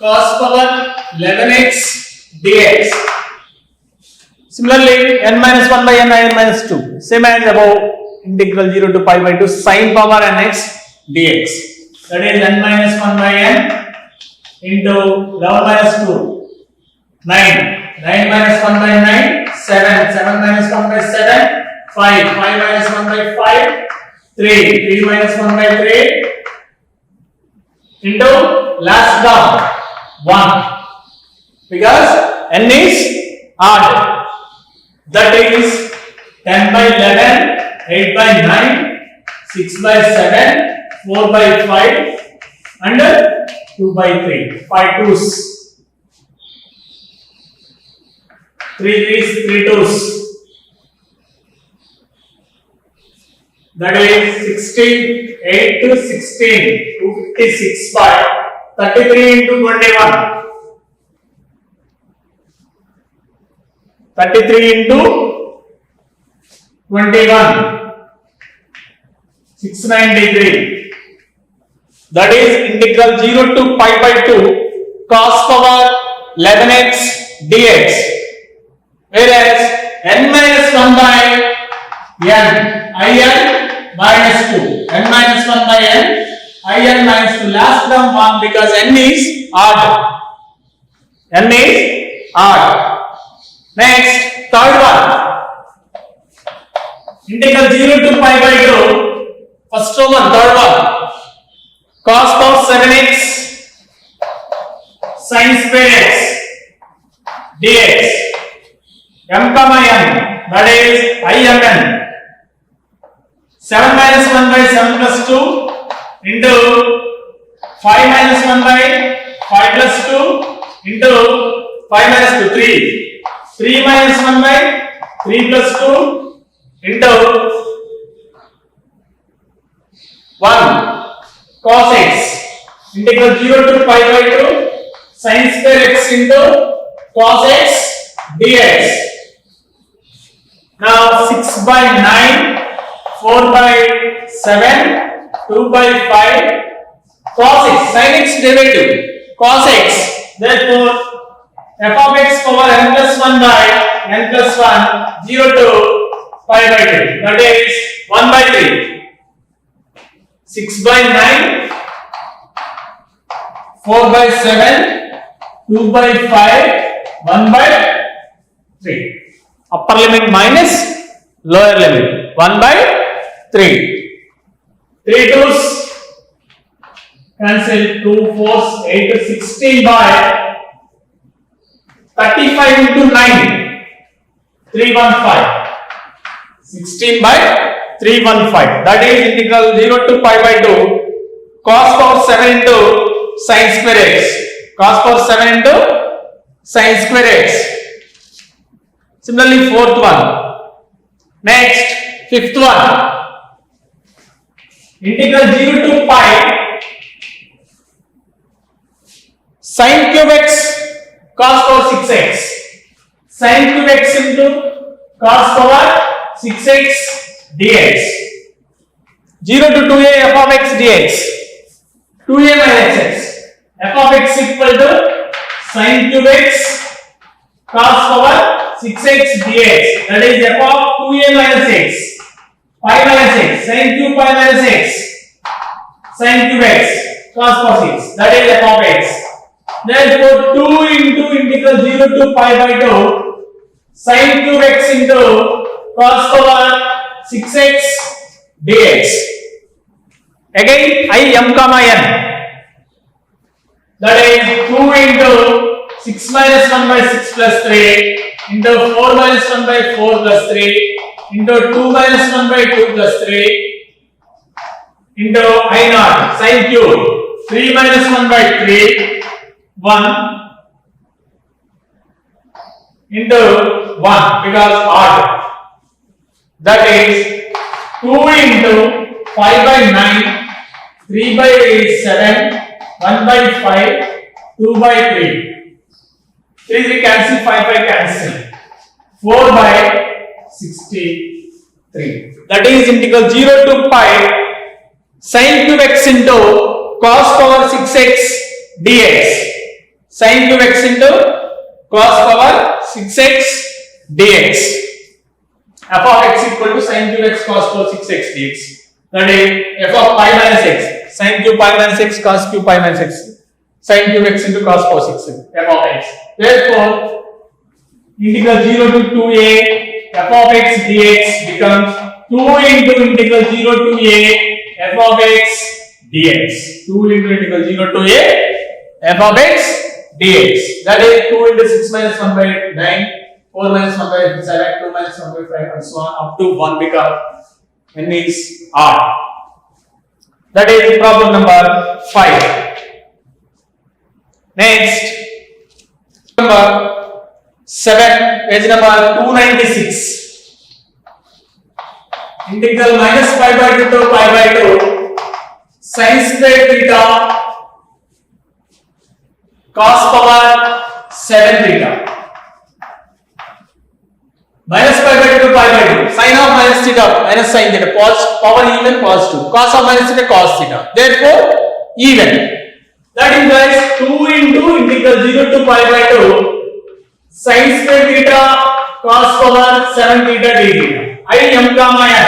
cos power 11x dx. Similarly, n minus 1 by n minus 2. Same as above, integral 0 to pi by 2 sin power nx dx. That is n minus 1 by n into 11 minus 2, 9. 9 minus 1 by 9, 7. 7 minus 1 by 7, 5. 5 minus 1 by 5, 3. 3 minus 1 by 3 into last term 1. Because n is odd. That is 10 by 11, 8 by 9, 6 by 7, 4 by 5 and 2 by 3. 5 twos. 3 threes, 3 twos. That is 16, 8 to 16, 256 by 33 into 21. 33 into 21, 693. That is integral 0 to pi by 2 cos power 11x dx. Whereas n minus 1 by n, in minus 2. n minus 1 by n, in minus 2. Last term 1 because n is odd. n is odd. Next, third one. Integral 0 to pi by 2. First one, third one. Cos power 7x sin square x dx. M comma n, that is imn. 7 minus 1 by 7 plus 2 into 5 minus 1 by 5 plus 2 into 5 minus 2, 3. 3 minus 1 by 3 plus 2 into 1 cos x. Integral 0 to pi by 2 sin square x into cos x dx. Now 6 by 9, 4 by 7, 2 by 5 cos x, sin x derivative cos x. Therefore f of x power n plus 1 by n plus 1 0 to pi by 2, that is 1 by 3. 6 by 9, 4 by 7, 2 by 5, 1 by 3. Upper limit minus lower limit 1 by 3. 3 twos cancel, 2 fours, 8 to 16 by 35 into 9, 315. 16 by 315. That is integral 0 to pi by 2 cos power 7 into sin square x. Cos power 7 into sin square x. Similarly, fourth one. Next, fifth one. Integral 0 to pi sin cube x cos power 6x. Sin cube x into cos power 6x dx. 0 to 2a f of x dx. 2a minus x. f of x equal to sin cube x cos power 6x dx. That is f of 2a minus x. Pi minus x. Sin cube pi minus x. Sin cube x cos power 6. That is f of x. Therefore, 2 into integral 0 to pi by 2 sin cube x into cos power 6x dx. Again, im comma n. That is 2 into 6 minus 1 by 6 plus 3 into 4 minus 1 by 4 plus 3 into 2 minus 1 by 2 plus 3 into I naught sin cube 3 minus 1 by 3 1 into 1 because odd. That is 2 into 5 by 9, 3 by 7, 1 by 5, 2 by 3. 3 cancel, 5 cancel. 4 by 63. That is integral 0 to pi sin cube x into cos power 6x dx. sin cube x into cos power 6x dx. F of x equal to sin cube x cos power 6x dx. That is f of pi minus x, sin cube pi minus x cos cube pi minus x, sin cube x into cos power 6 f of x. Therefore, integral 0 to 2a f of x dx becomes 2 into integral 0 to a f of x dx. 2 into integral 0 to a f of x dx. That is 2 into 6 minus 1 by 9, 4 minus 1 by 7, 2 minus 1 by 5, and so on up to 1 because n is odd. That is problem number 5. Next, number 7, page number 296. Integral minus pi by 2 to pi by 2 sin square theta cos power 7 theta. Minus pi by 2 to pi by 2. Sin of minus theta minus sin theta. Power even positive. Cos of minus theta cos theta. Therefore, even. That implies 2 into integral 0 to pi by 2 sin square theta cos power 7 theta d theta. I m comma n.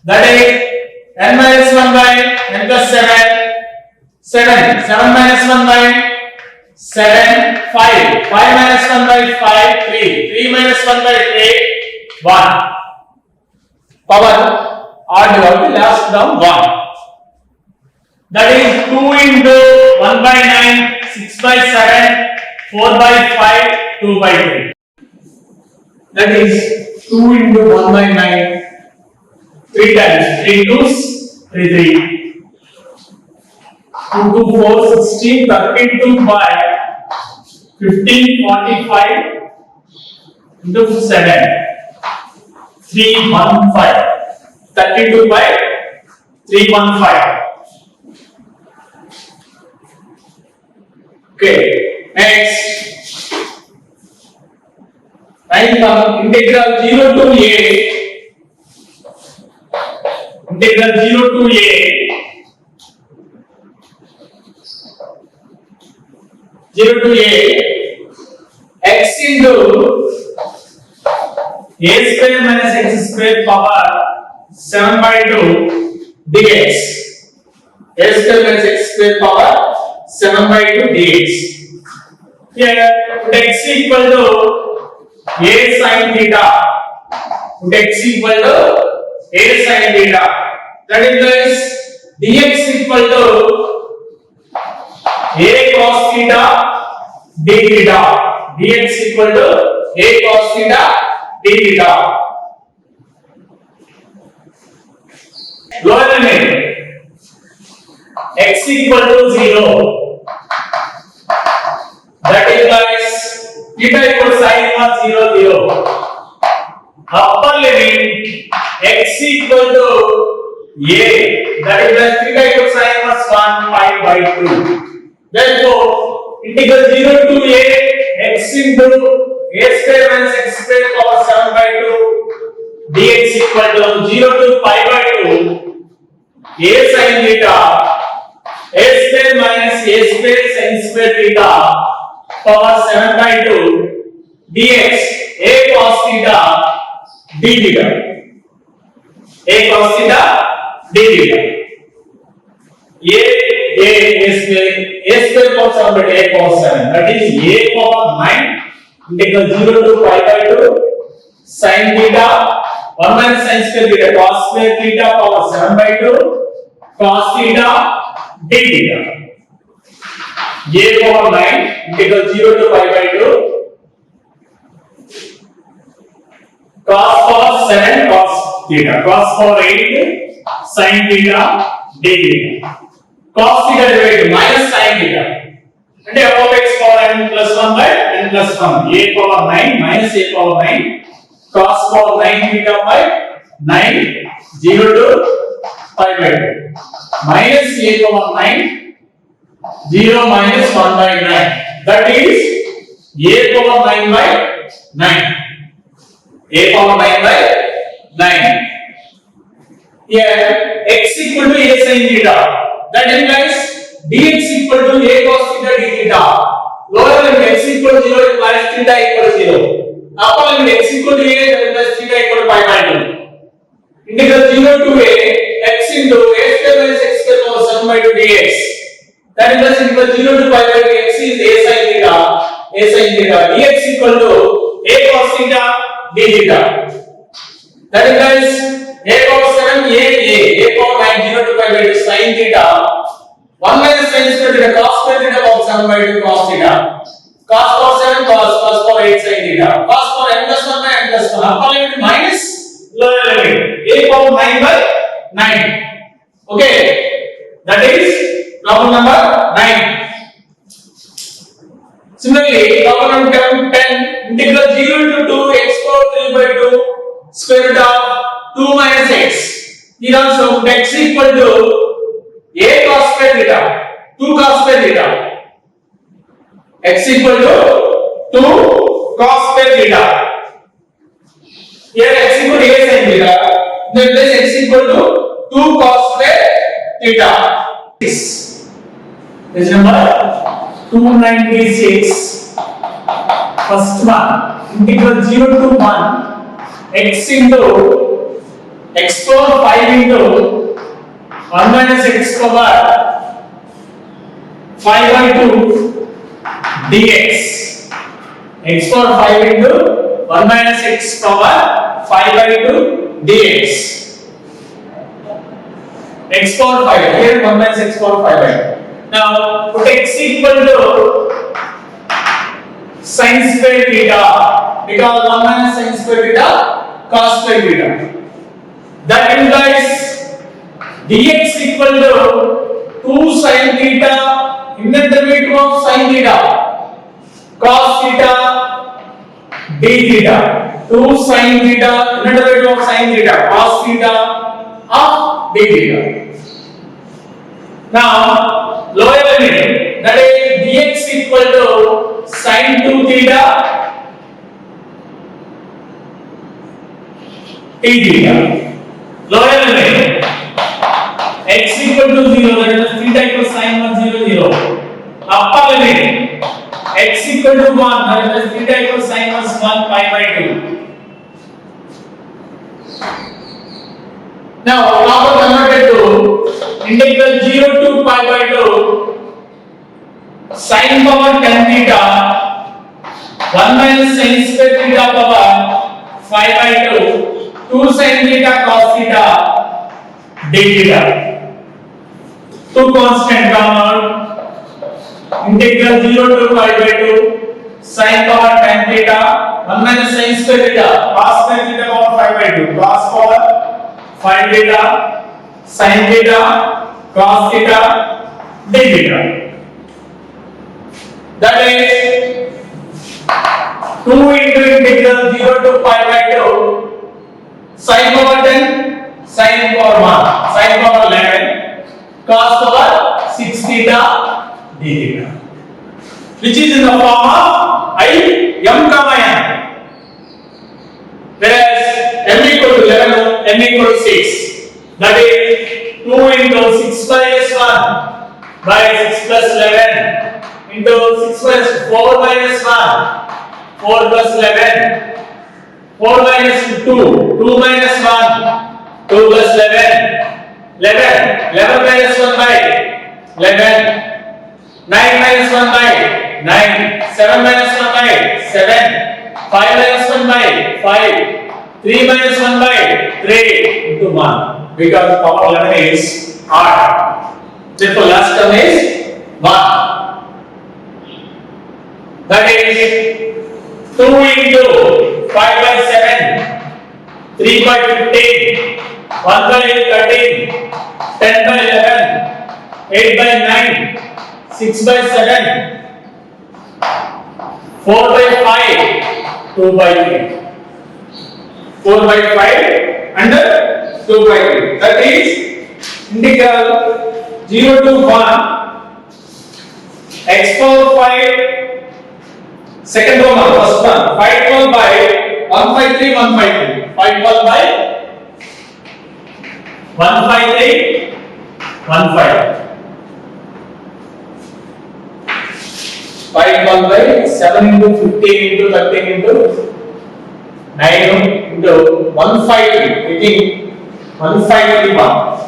That is n minus 1 by n plus 7. 7 minus 1 by 7, 5. 5 minus 1 by 5, 3. 3 minus 1 by 3, 1. Power odd divided last term 1. That is 2 into 1 by 9, 6 by 7, 4 by 5, 2 by 3. That is 2 into 1 by 9, 3 times. 3 twos, 3 3. 2 to 4, 16, 13 to 5, 15, 45 into 7, 3 1 5. 13 to 5, 3 1 5. Okay, next. Find the integral 0 to a. Integral 0 to a. X into a square minus x square power 7 by 2 dx. A square minus x square power 7 by 2 dx. Here, x equal to a sin theta. X equal to a sin theta. That implies dx equal to a cos theta d theta. Dx equal to a cos theta d theta. Lower limit x equal to 0. That implies theta equal sin inverse 0 0. Upper limit x equal to a. That implies theta equal sin inverse 1 pi by 2. Therefore, integral 0 to a x into a square minus x square power 7 by 2 dx equal to 0 to pi by 2 a sin theta a square minus a square sin square theta power 7 by 2 dx a cos theta d theta. A cos theta d theta. A square power 7 by a power 7. That is a power 9 integral 0 to pi by 2 sin theta 1 minus sin square theta cos square theta power 7 by 2 cos theta d theta. A power 9 integral 0 to pi by 2 cos power 7 cos theta cos power 8 sin theta d theta. Cos theta divided minus sin theta. And f of x power n plus 1 by n plus 1. A power 9 minus a power 9 cos power 9 theta by 9 0 to pi by 2 minus a power 9 0 minus 1 by 9. That is a power 9 by 9. A power 9 by 9. Here x equal to a sin theta. That implies dx equal to a cos theta d theta. lower limit x equal to 0 implies theta equal to 0. Upper limit x equal to a that implies theta equal to pi by 2. Integral 0 to a x into a square minus x square over 7 by 2 dx. That implies integral 0 to pi by 2 x is a sin theta. A sin theta dx equal to a cos theta d theta. That implies a power 7 a power 9 0 to pi by 2 sin theta 1 minus sin square theta cos square theta power 7 by 2 cos theta cos power 7 cos power 8 sin theta cos power n plus 1 by n plus 1 upper limit minus lower limit a power 9 by 9. Okay, that is problem number 9. Similarly, problem number 10 integral 0 to 2 x power 3 by 2 square root of 2 minus x. Here also x equal to a cos square theta 2 cos square theta x equal to 2 cos square theta. Here x equal to a sin theta, then this x equal to 2 cos square theta. This number 296. First one integral 0 to 1 x into x power 5 into 1 minus x power 5 by 2 dx. X power 5 into 1 minus x power 5 by 2 dx. X power 5 here 1 minus x power 5 by 2. Now put x equal to sin square theta because 1 minus sin square theta cos square theta. That implies dx equal to 2 sin theta inner derivative of sin theta cos theta d theta 2 sin theta inner derivative of sin theta cos theta of d theta. Now lower limit that is dx equal to sin 2 theta d theta. Lower limit x equal to 0 that is theta equal sin 1 0 0. Upper limit x equal to 1 that is theta equal sin 1 pi by 2. Now proper converted to integral 0 to pi by 2 sin power 10 theta 1 minus sin square theta power 5 by 2 2 sin theta cos theta d theta. Two constant come out. Integral 0 to pi by 2 sin power 10 theta 1 minus sin square theta cos square theta power 5 by 2 cos power 5 theta sin theta cos theta d theta. That is 2 into integral 0 to pi by 2 sin power 10 sin power 1 sin power 11 cos power 6 theta d theta, which is in the form of I m comma n, whereas m equal to 11 n equal to 6, that is 2 into 6 minus 1 by 6 plus 11 into 6 minus 4 minus 1 4 plus 11 4 minus 2 2 minus 1 2 plus 11 11 minus 1 by 11 9 minus 1 by 9 7 minus 1 by 7 5 minus 1 by 5 3 minus 1 by 3 into 1 because power 11 is odd. Therefore last term is 1. That is 2 into 5 by 7 3 by 15 1 by 13 10 by 11 8 by 9 6 by 7 4 by 5 2 by 3 4 by 5 and 2 by 3. That is integral 0 to 1 x power 5 second one first one 5 12 by 153 153 5 12 by 153 15 5 1 by 7 into 15 into 13 into 9 into 153. I think 1531.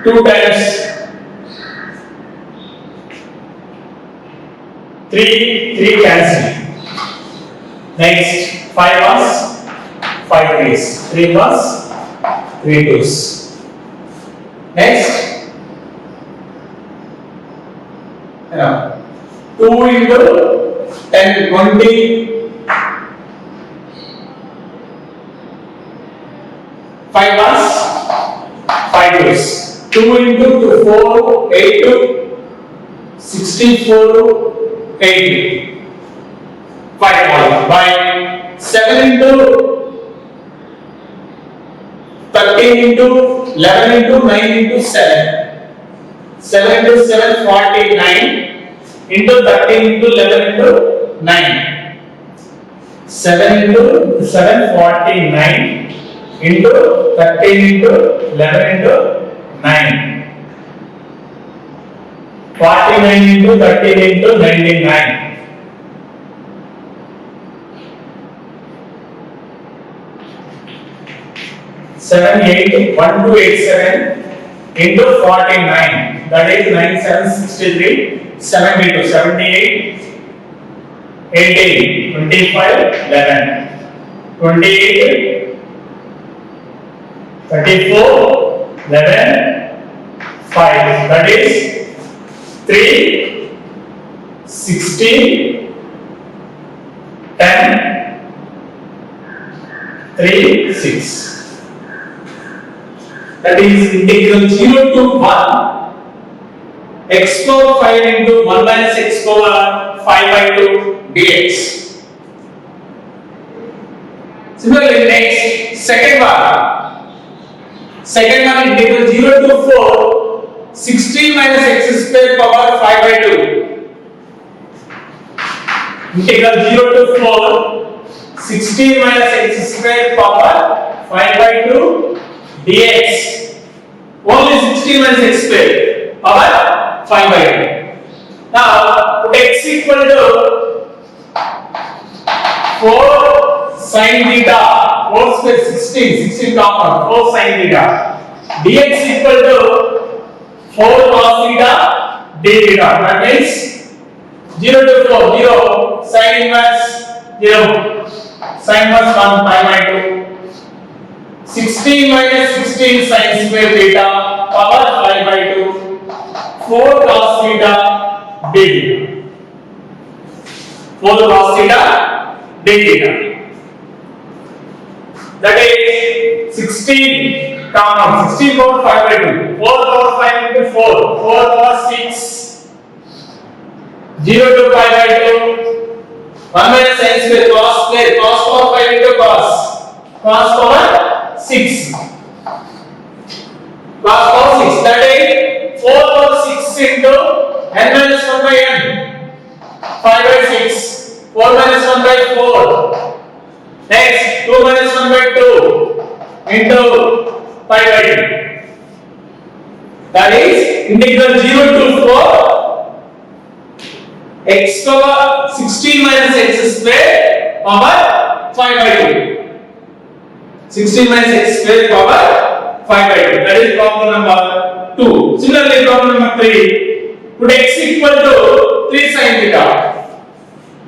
2 times 3 cancel. Next 5 was 5 3s. 3 was 3 2s. Next 2 into 10 20 5 was 5 2s. 2 into 4 8 to 64 to 80. 5 by 7 into 13 into 11 into 9 into 7. 7 into 7 49 into 13 into 11 into 9. 7 into 7 49 into 13 into 11 into 9. 49 into 13 into 99. 7 8 1 2 8 7 into 49. That is 9 7 63. 7 into 78. 18 25 11. 28 34 11 5. That is 3 16 10 3 6. That is integral 0 to 1 x power 5 into 1 minus x power 5 by 2 dx. Similarly, next second one integral 0 to 4 16 minus x square power 5 by 2. Integral 0 to 4 16 minus x square power 5 by 2 dx. Only 16 minus x square power 5 by 2. Now put x equal to 4 sin theta 4 square 16 common 4 sin theta dx equal to 4 cos theta d theta. That means 0 to 4 0 sin inverse 0 sin inverse 1 pi by 2. 16 minus 16 sin square theta power 5 by 2 4 cos theta d theta. 4 cos theta d theta. That is 16 common 16 power 5 by 2. 4 power 5 into 4 4 power 6 0 to pi by 2 1 minus sin square cos power 5 into cos power 6 cos power 6. That is 4 power 6 into n minus 1 by n 5 by 6 4 minus 1 by 4. Next 2 minus 1 by 2 into pi by 2. That is integral 0 to 4 x power 16 minus x square power 5 by 2. 16 minus x square power 5 by 2. That is problem number 2. Similarly, problem number 3. Put x equal to 3 sin theta.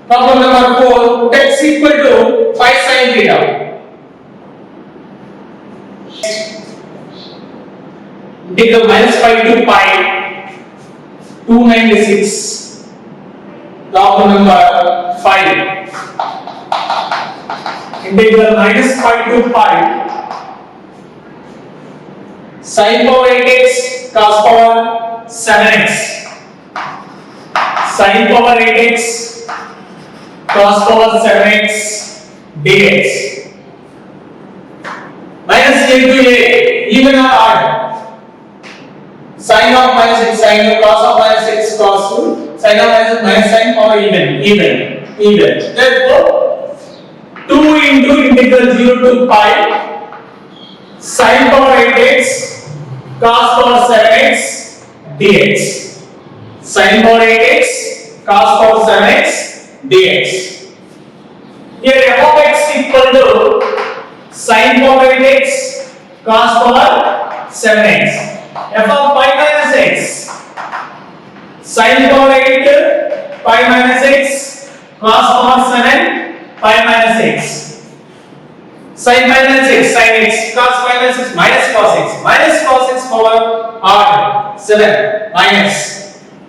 Problem number 4. Put x equal to 5 sin theta. Integral minus pi to pi 296. Problem number 5. Integral minus pi to pi sin power 8x cos power 7x. Sin power 8x cos power 7x dx. Minus a to a, even or odd. Sin of minus x sin of cos of minus x cos to sin of minus sin power even. Therefore 2 into integral 0 to pi sin power 8x cos power 7x dx. Sin power 8x cos power 7x dx. Here f of x equal to sin power 8x cos power 7x. F of pi minus x sin power 8 pi minus x cos power 7 pi minus x. Sin minus x sin x cos minus x minus cos x power r 7 minus,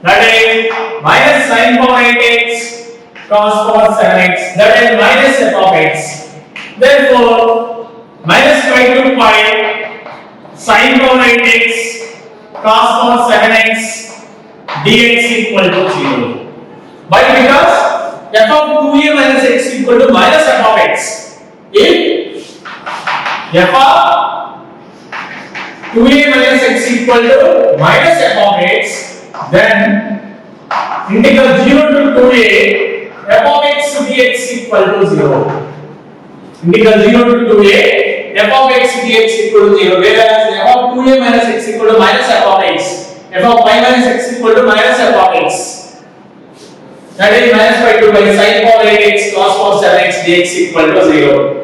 that is minus sin power 8x cos power 7x, that is minus f of x. Therefore minus pi to pi sin power 8x cos power 7x dx equal to 0. Why? Because f of 2a minus x equal to minus f of x. If f of 2a minus x equal to minus f of x, then integral 0 to 2a f of x dx equal to 0. Integral 0 to 2a f of x dx equal to 0, whereas f of 2a minus x equal to minus f of x, f of pi minus x equal to minus f of x, that is minus pi to pi sin power 8x cos power 7x dx equal to 0.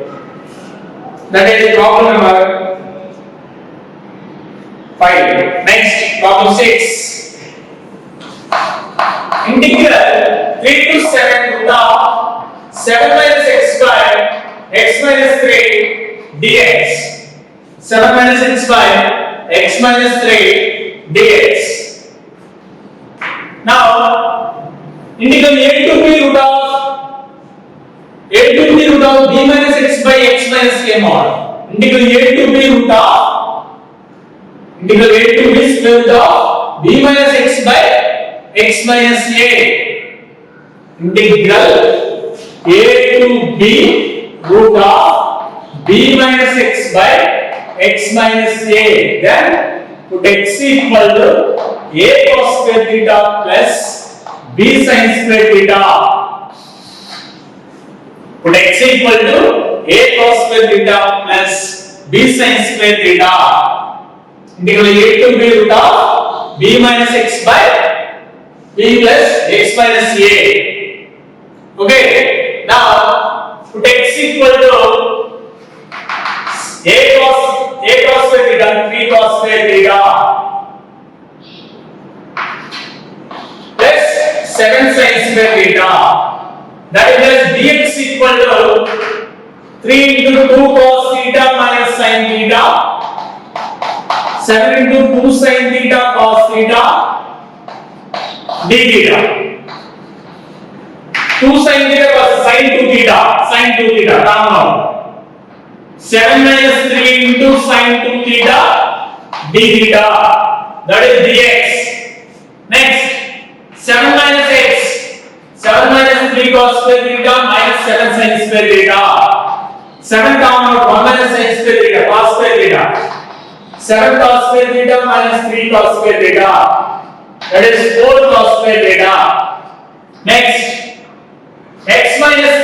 That is problem number 5. Next, problem 6. Integral 3 to 7 root of 7 minus x by x minus 3 dx. 7 minus x by x minus 3 dx. Now, integral a to b root of b minus x by x minus k mod. Integral a to b root of integral a to b square root of b minus x by x minus a. Integral a to b root of b minus x by x minus a. Then put x equal to a cos square theta plus b sin square theta. Put x equal to a cos square theta plus b sin square theta. Integral a to b root of b minus x by b plus x minus a. Okay. Now put x equal to a cos square theta 3 cos square theta plus 7 sin square theta. That is dx equal to 3 into 2 cos theta minus sin theta, 7 into 2 sin theta cos theta d theta. 2 sin theta cos sin 2 theta come out. 7 minus 3 into sin 2 theta d theta, that is dx. Next 7 minus x, 7 minus 3 cos square theta minus 7 sin square theta. 7 come out, 1 minus sin square theta cos square theta. 7 cos square theta minus 3 cos square theta, that is 4 cos square theta. Next x minus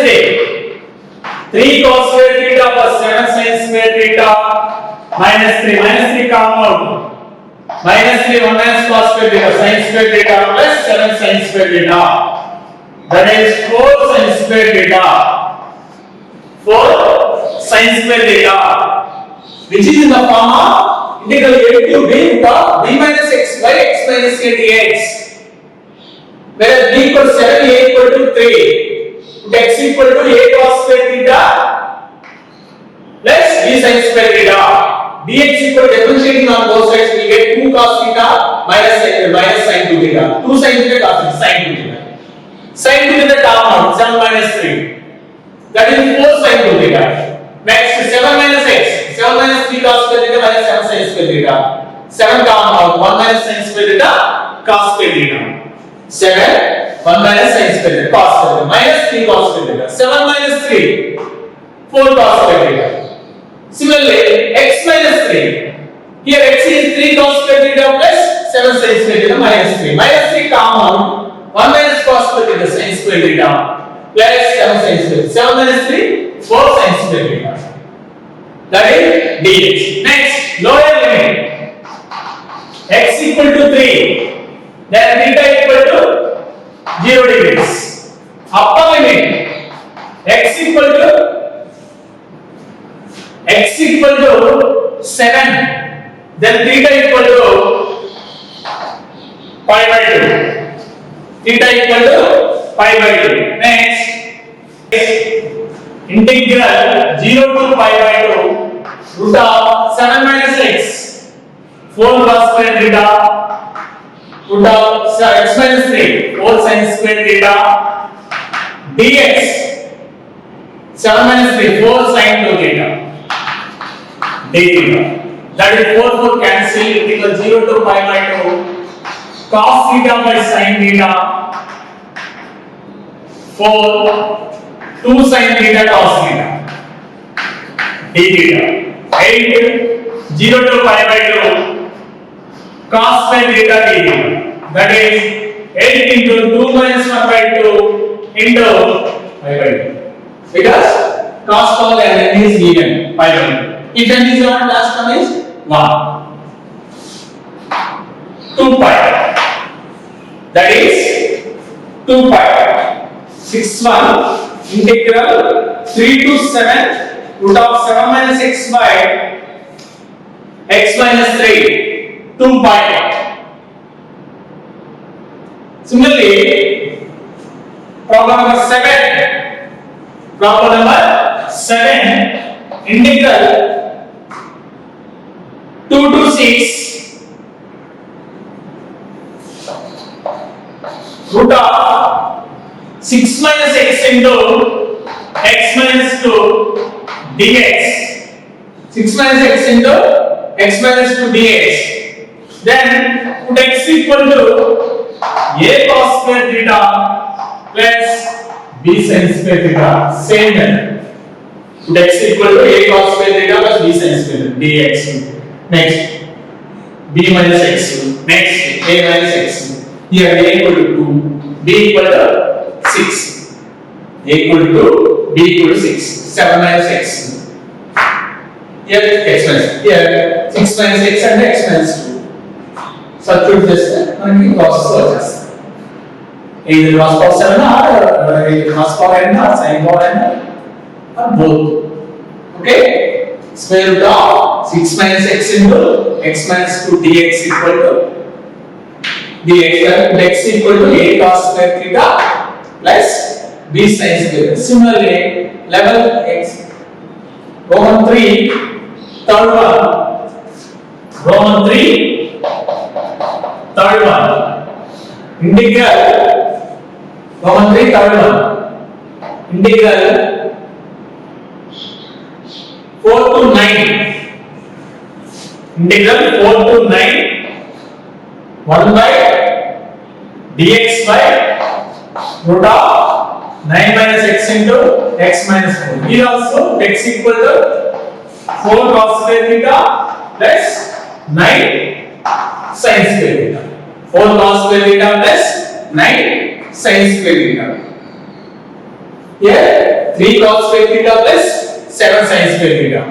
3 cos square theta plus 7 sin square theta minus 3 come out. Minus 3 1 minus cos square theta sin square theta plus 7 sin square theta, that is 4 sin square theta. 4 sin square theta, which is in the form of integral a to b root of b minus x by x minus a dx. Whereas b equal to 7, a equal to 3. X equal to a cos square theta plus b sin square theta. dx equal to differentiating on both sides, we get 2 cos theta minus sin 2 theta. 2 sin theta cos theta sin 2 theta. Sin 2 theta come out, 7 minus 3. That is 4 sin 2 theta. Next 7 minus x, 7 minus 3 cos square theta minus 7 sin square theta. 7 come out, 1 minus sin square theta cos square theta. 7 1 minus sin square theta cos square theta minus 3 cos square theta. 7 minus 3 4 cos square theta. Similarly x minus 3, here x is 3 cos square theta plus 7 sin square theta minus 3. Minus 3 come out, 1 minus cos square theta sin square theta. plus 7 sin square. 7 minus 3, 4 sin square theta. that is dx. Next, lower limit x equal to 3, then theta equal to 0 degrees. Upper limit x equal to 7, then theta equal to pi by 2. Theta equal to pi by 2. Next, integral 0 to pi by 2 root of 7 minus x 4 cos square theta root of x minus 3 4 sin square theta dx 7 minus 3 4 sin 2 theta d theta. That is 4 cancel. Integral 0 to pi by 2 cos theta by sin theta 4 2 sin theta cos theta d theta. 8 0 to pi by 2 cos square theta d theta. That is 8 into 2 minus 1 by 2 into pi by 2. Because cos power n is given pi by 2. If n is given, last term is 1. 2 pi. That is 2 pi. 6 1 integral 3 to 7 root of 7 minus x by x minus 3 2 pi. Similarly, problem number 7. Problem number 7 integral 2 to 6 root of 6 minus x into x minus 2 dx. 6 minus x into x minus 2 dx. Then put x equal to a cos square theta plus b sin square theta. Same method. Put x equal to a cos square theta plus b sin square dx. Next, b minus x. Next, a minus x. Here a equal to 2, b equal to 6. A equal to 2, b equal to 6. 7 minus x. Here x minus. Here 6 minus x and x minus 2. Substitute this and we cos just. Either cos power 7 or cos power n or sin power n or both. Okay? Square root of 6 minus x into x minus 2 dx equal to dx. X equal to a cos square theta plus b sin square. Similarly, level x. Roman 3, third one. Roman 3, third one. Integral. Roman 3, third one. Integral 4 to 9. Integral 4 to 9. 1 by dx by root of 9 minus x into x minus 4. Here also x equal to 4 cos square theta plus 9 sin square theta. 4 cos square theta plus 9 sin square theta. Here 3 cos square theta plus 7 sin square theta.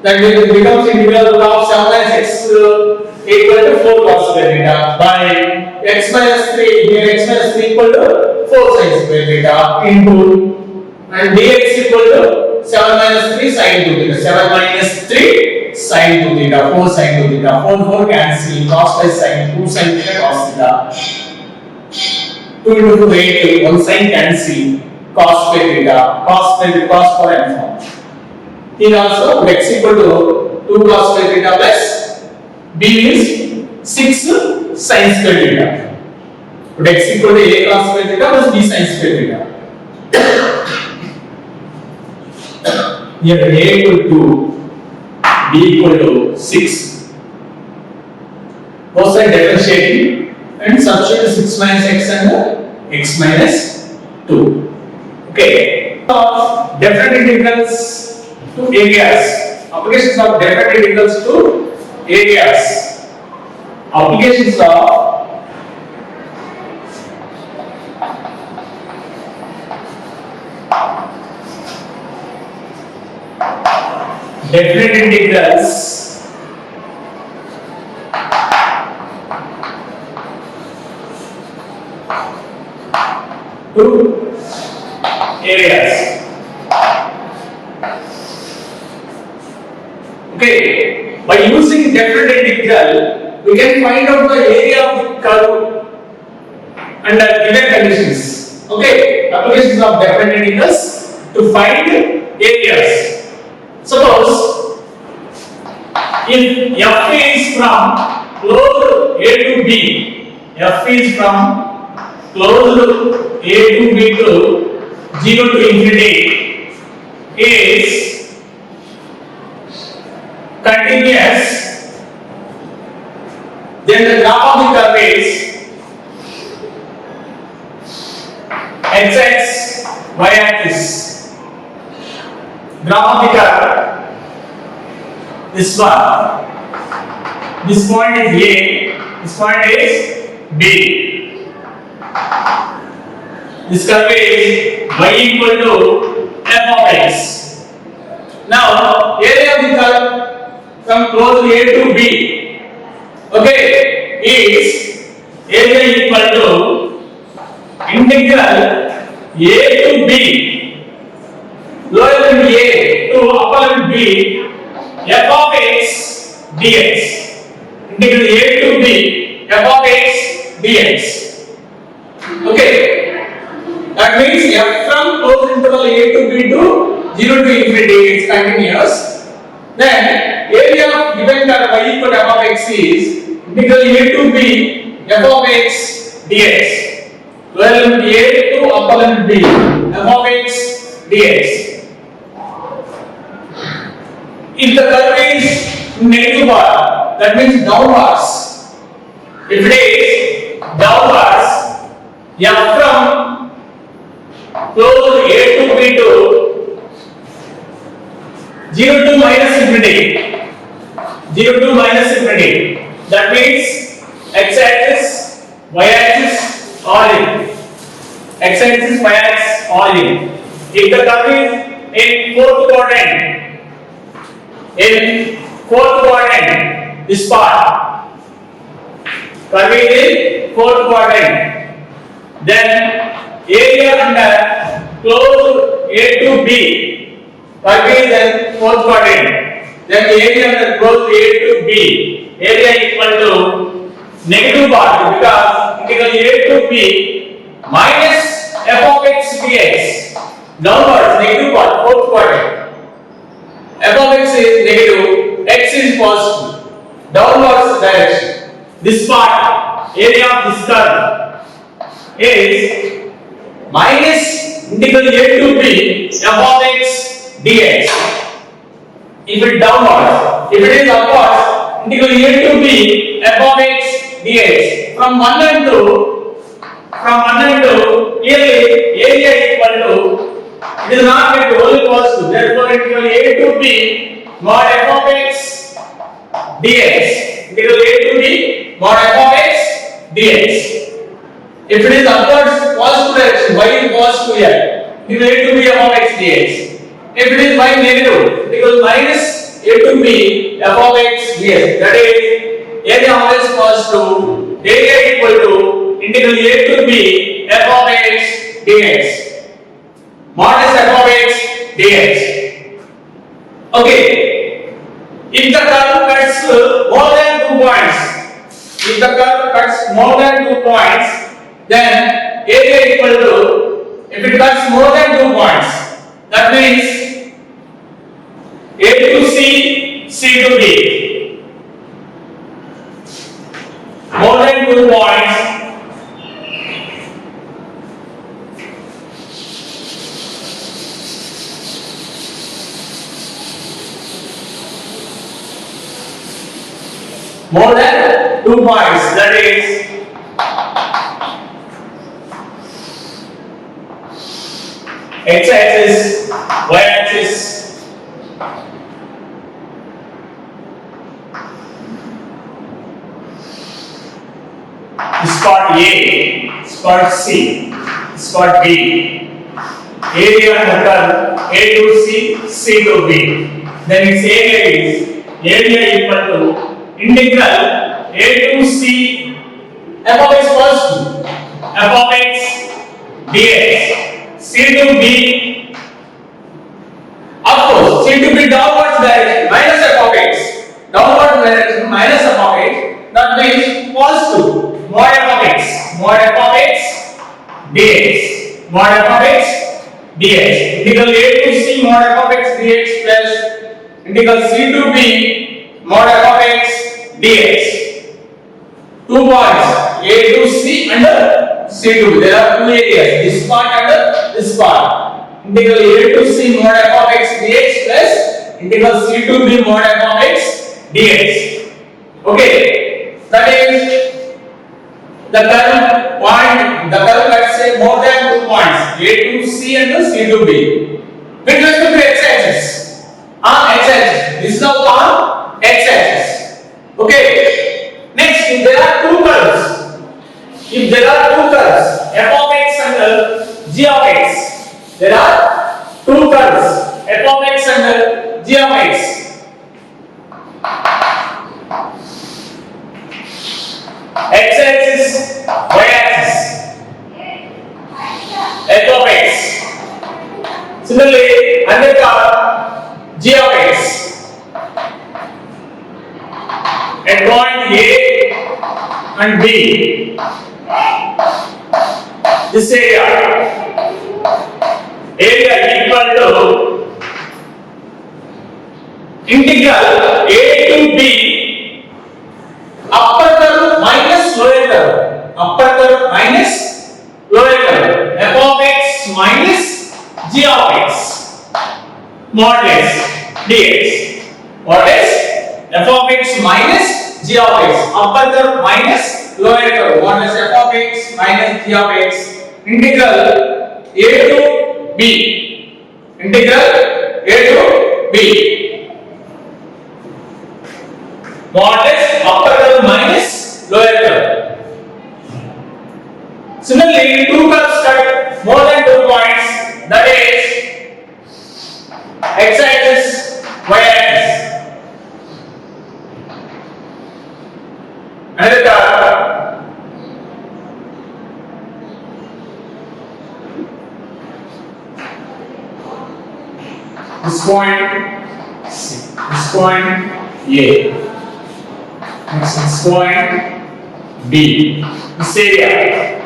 That becomes integral root of 7 minus x equal to 4 cos square theta by x minus 3. Here x minus 3 equal to 4 sin square theta into and dx equal to 7 minus 3 sin 2 theta. 7 minus 3 sin 2 theta. 4 sin 2 theta. 4 cancel. Cos by sin 2 sin theta cos theta. 2 into 2 8. 1 sin cancel. Cos square theta. Cos for n form. Here also x equal to 2 cos square theta plus b is 6 sin square theta. Put x equal to a cos square theta plus b sin square theta. Here a equal to 2, b equal to 6. Both sides differentiating and substitute 6 minus x and x minus 2. Okay. Different integrals to areas. Applications of different integrals to areas. Applications of definite integrals to areas. Okay, by using definite integral we can find out the area of the curve under given conditions. Okay, applications of definite integrals to find areas. Suppose if f is from closed a to b, f is from closed a to b to 0 to infinity is continuous, then the graph of the curve is x-axis, y-axis. Graph of the curve, this one. This point is A, this point is B. This curve is y equal to f of x. Now, area of the curve from close A to B, okay, is area equal to integral A to B, lower limit A to upper limit B, f of x dx. Integral A to B, f of x dx. Okay, that means f from closed interval A to B to 0 to infinity is continuous. Then area of given curve y equal to f of x is integral A to B f of x dx. Lower limit A to upper limit B f of x dx. If the curve is negative bar, that means downwards. If it is downwards, f from closed A to B to 0 to minus infinity, 0 to minus infinity. That means x-axis, y-axis, all in. X-axis, y-axis, all in. If the curve is in fourth quadrant, this part, curve is in fourth quadrant, then area under closed A to B, curve is in fourth quadrant, then area under closed A to B, area equal to negative part because integral A to B minus f of x dx, downwards negative part, fourth quadrant. F of x is negative, x is positive, downwards direction. This part, area of this curve is minus integral A to B f of x dx. If it is downwards, if it is upwards, integral A to B f of x dx. From 1 and 2, clearly area equal to, it is not negative, only positive. Therefore, integral A to B mod f of x dx. Integral A to B mod f of x dx. If it is upwards, positive direction, y is positive here. Integral A to B f of x dx. If it is y negative, integral minus A to B f of x dx. That is, area always positive. Area equal to integral A to B f of x dx. Modulus f of x dx. Okay. If the curve cuts more than 2 points, if the curve cuts more than 2 points, then area equal to, if it cuts more than 2 points, that means A to C, C to D. More than 2 points. More than 2 points, that is x-axis, y-axis. This part A, this part C, this part B. Area under curve A to C, C to B. then its area equal to integral a to c f of x equals to f of x dx, c to b, of course c to b downwards direction minus f of x, downward direction minus f of x, that means equals to mod f of x dx, mod f of x dx, integral a to c mod f of x dx plus integral c to b mod f of x dx. 2 points a to c and c to b. There are two areas, this part and this part. Integral a to c mod f of x dx plus integral c to b mod f of x dx. Okay, that is the curve point, the curve, let's say more than 2 points, a to c and c to b. With respect to x-axis, on x-axis, this is now on x-axis. Okay. Next, if there are two curves, f of x and g of x, there are two curves, f of x and g of x. X-axis, y-axis, f of x. Similarly, another curve, g of x. At point A and B, this area equal to integral A to B, upper curve minus lower curve, f of x minus g of x, modulus dx, modulus f of x minus g of x, upper curve minus lower curve, modulus f of x minus g of x, integral a to b, modulus upper curve minus lower curve. Similarly, two curves cut more than 2 points, that is x-axis, y-axis. Another curve, this point A, next this point B, this area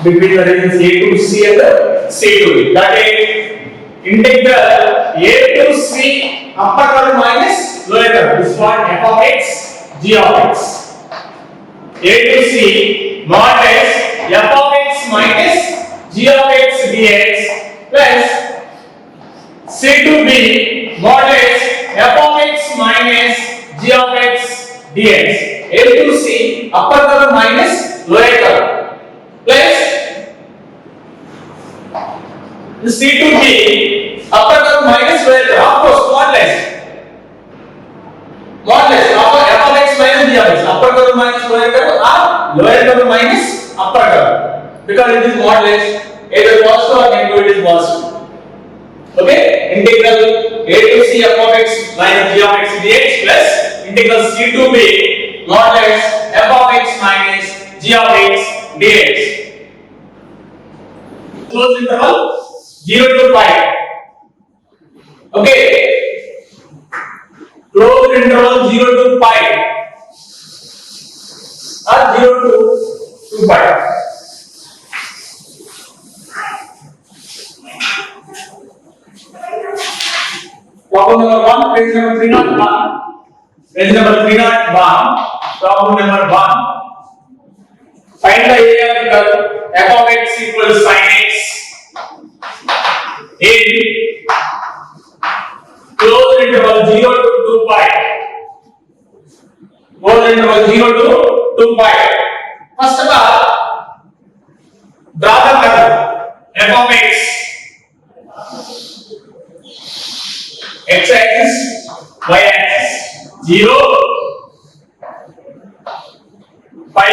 between the regions A to C and C to B, that is integral A to C upper curve minus lower curve, this one f of x, g of x, A to C modulus f of x minus g of x dx plus c to b modulus f of x minus g of x dx, A to C upper curve minus lower curve plus c to b upper curve minus lower curve, of course modulus f of x minus g of x, upper curve minus lower curve or lower curve minus upper curve, because it is modulus, either positive or negative, it is positive. Okay, integral a to c f of x minus g of x dx plus integral c to b modulus f of x minus g of x dx. Close interval 0 to pi. Okay, close interval 0 to pi or 0 to 2 pi. Problem number 1, page number 301. Page number 301, problem number 1. Find the area of the curve f of x equals sin x in closed interval 0 to 2 pi. Closed interval 0 to 2 pi. First of all, draw the curve f of x. X-axis, y-axis, 0, pi,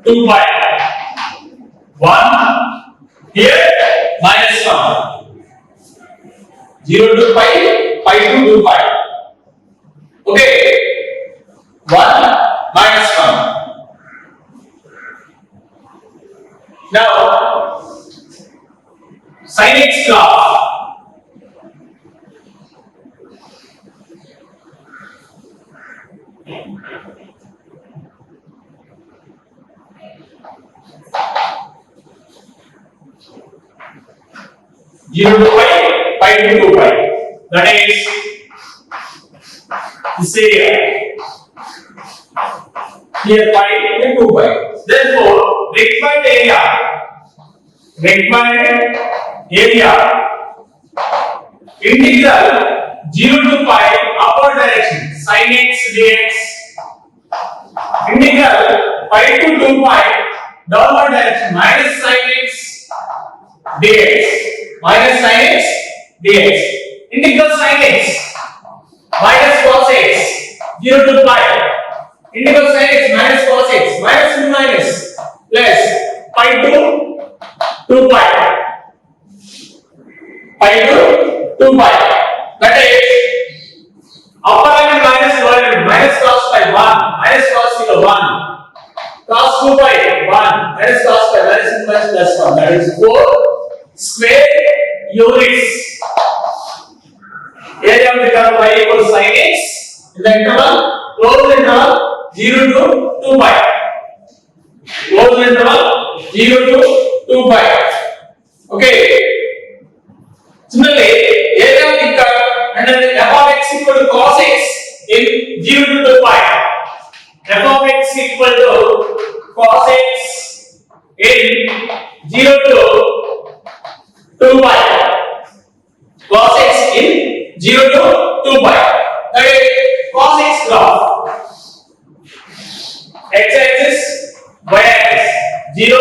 2 pi, 1, here, minus 1. 0 to pi, pi to 2 pi. Okay, 1 minus 1. Now sin x graph. Zero to pi, pi to 2 pi. That is this area. Here pi and 2 pi. Therefore, required area integral 0 to pi upward direction sin x dx, integral pi to 2 pi downward direction minus sin x dx, minus sin x dx, integral sin x minus cos x 0 to pi, integral sin x minus cos x minus to minus plus pi to 2 pi, pi to 2 pi. That is upper limit minus lower limit minus cos pi 1 minus cos theta 1 cos 2 pi 1 minus cos pi minus 2 minus plus 1. That is 4 square units. Area of the curve y equals sin x in the interval closed interval 0 to 2 pi. Closed interval 0 to 2 pi. Okay. Similarly, area of the curve under the f of x equal to cos x in 0 to 2 pi. F of x equal to cos x in 0 to 2 pi. Cos x in 0 to 2 pi. That is cos x graph. X axis, y axis 0,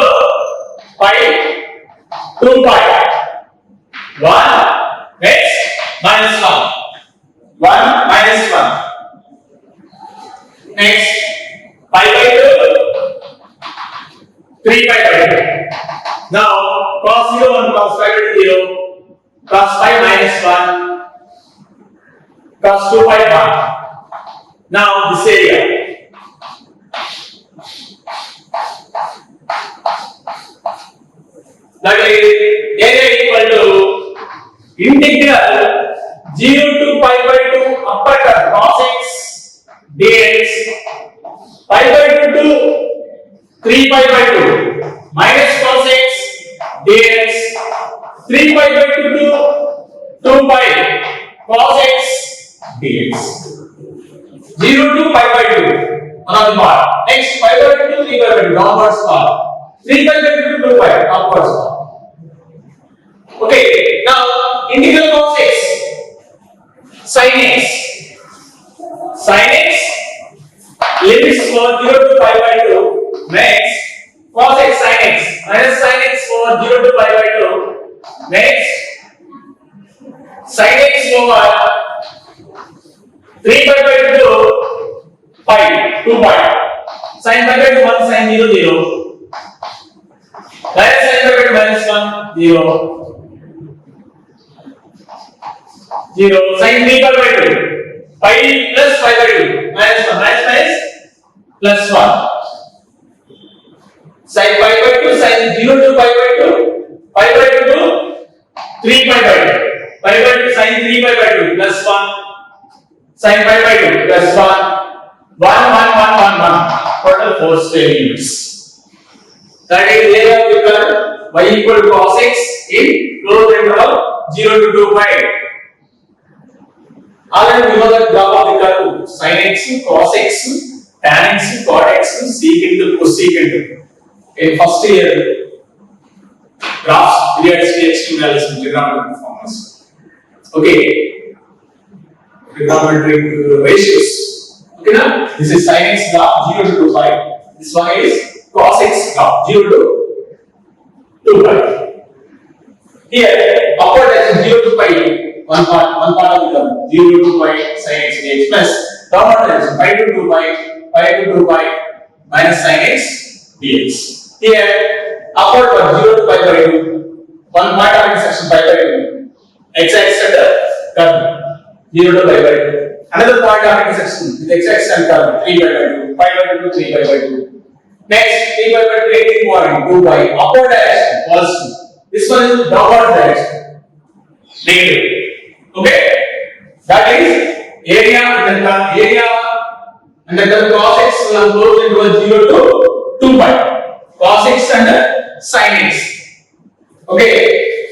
pi, 2 pi. 1 x minus 1. 1 minus 1. Next, pi by 2, 3 pi by 2. Now, cos 0 and cos pi by 0, cos pi minus 1, cos 2 pi 1. Now, this area. That is area equal to integral 0 to pi by 2 upper curve cos x dx, pi by 2 to 3 pi by 2 minus cos x dx, 3 pi by 2 to 2 pi cos x dx. 0 to pi by 2 another part. Next pi by 2 to 3 pi by 2 downwards part. 3 pi by 2 to 2 pi upwards part. Okay, now integral cos x sin x, sin x limits for 0 to pi by 2 makes cos x sin x minus sin x for 0 to pi by 2 makes sin x over 3 pi by 2 to pi 2 pi sin pi by 2 1 sin 0 0 minus sin pi by 2 minus 1 0 0 sin 3 pi by 2 pi plus pi by 2 minus 1 minus minus plus 1 sin pi by 2 sin 0 to pi by 2 pi by 2 to 3 pi by 2 pi by 2 sin 3 pi by 2 plus 1 sin pi by 2 plus 1 1 1 1 1 1 total 4 square units. That is area of the curve y equal to cos x in closed interval 0 to 2 pi. Already we know that graph of the curve sin x, cos x, tan x, cot x, secant, cosecant. In first year graphs, periodicity, extreme values, and trigonometric performance. Okay, trigonometric ratios. Okay, now this is sin x graph 0 to 2 pi. This one is cos x graph 0 to 2 pi. Here, upward direction 0 to pi. One part of the curve 0 to pi sin x dx plus downward direction pi to 2 pi to 2 pi minus sin x dx. Here upward part 0 to pi by 2, one part of intersection pi by 2, x axis at the curve 0 to pi by 2. Another point of intersection with x-axis and curve 3 pi by 2, pi by 2 to 3 pi by 2. Next, 3 pi by 2 18 point 2 by upward direction positive. This one is downward direction negative. Okay, that is area and the cos x will close into a 0 to 2 pi cos x and sin x. Okay,